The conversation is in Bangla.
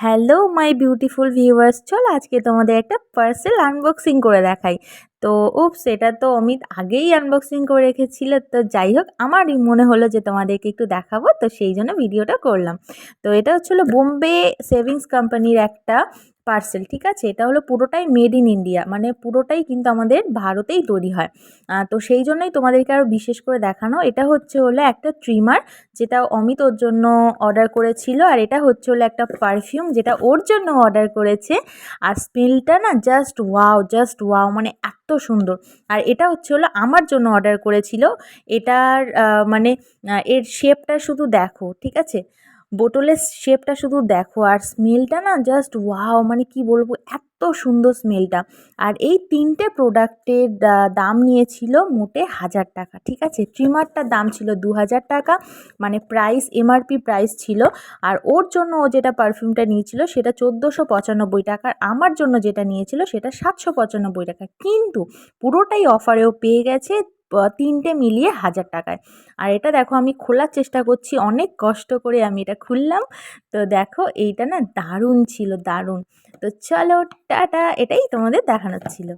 হ্যালো মাই বিউটিফুল ভিউয়ার্স, চল আজকে তোমাদের একটা পার্সেল আনবক্সিং করে দেখাই। তো সেটা তো অমিত আগেই আনবক্সিং করে রেখেছিল, তো যাই হোক আমারই মনে হলো যে তোমাদেরকে একটু দেখাবো, তো সেই জন্য ভিডিওটা করলাম। তো এটা হচ্ছিলো বোম্বে সেভিংস কোম্পানির একটা পার্সেল, ঠিক আছে। এটা হলো পুরোটাই মেড ইন ইন্ডিয়া, মানে পুরোটাই কিন্তু আমাদের ভারতেই তৈরি হয়। তো সেই জন্যই তোমাদেরকে আরও বিশেষ করে দেখানো। এটা হলো একটা ট্রিমার, যেটা অমিত ওর জন্য অর্ডার করেছিল, আর এটা হলো একটা পারফিউম যেটা ওর জন্য অর্ডার করেছে। আর স্মেলটা না জাস্ট ওয়াও, মানে এত সুন্দর। আর এটা হলো আমার জন্য অর্ডার করেছিল। এটার মানে এর শেপটা শুধু দেখো, ঠিক আছে। বোতলের শেপটা শুধু দেখো, আর স্মেলটা না জাস্ট ওয়াও, মানে কি বলবো, এত সুন্দর স্মেলটা। আর এই তিনটে প্রোডাক্টের দাম নিয়েছিল মোটে 1000 টাকা, ঠিক আছে। ট্রিমারটার দাম ছিল 2000 টাকা, মানে এমআরপি প্রাইস ছিল। আর ওর জন্য ও যেটা পারফিউমটা নিয়েছিল সেটা 1495 টাকা, আর আমার জন্য যেটা নিয়েছিল সেটা 795 টাকা। কিন্তু পুরোটাই অফারেও পেয়ে গেছে, তিনটে মিলিয়ে 1000 টাকায়। আর এটা দেখো, আমি খোলার চেষ্টা করছি, অনেক কষ্ট করে আমি এটা খুললাম। তো দেখো এইটা না দারুণ ছিল, দারুণ। তো চলো টাটা, এটাই তোমাদের দেখানোর ছিল।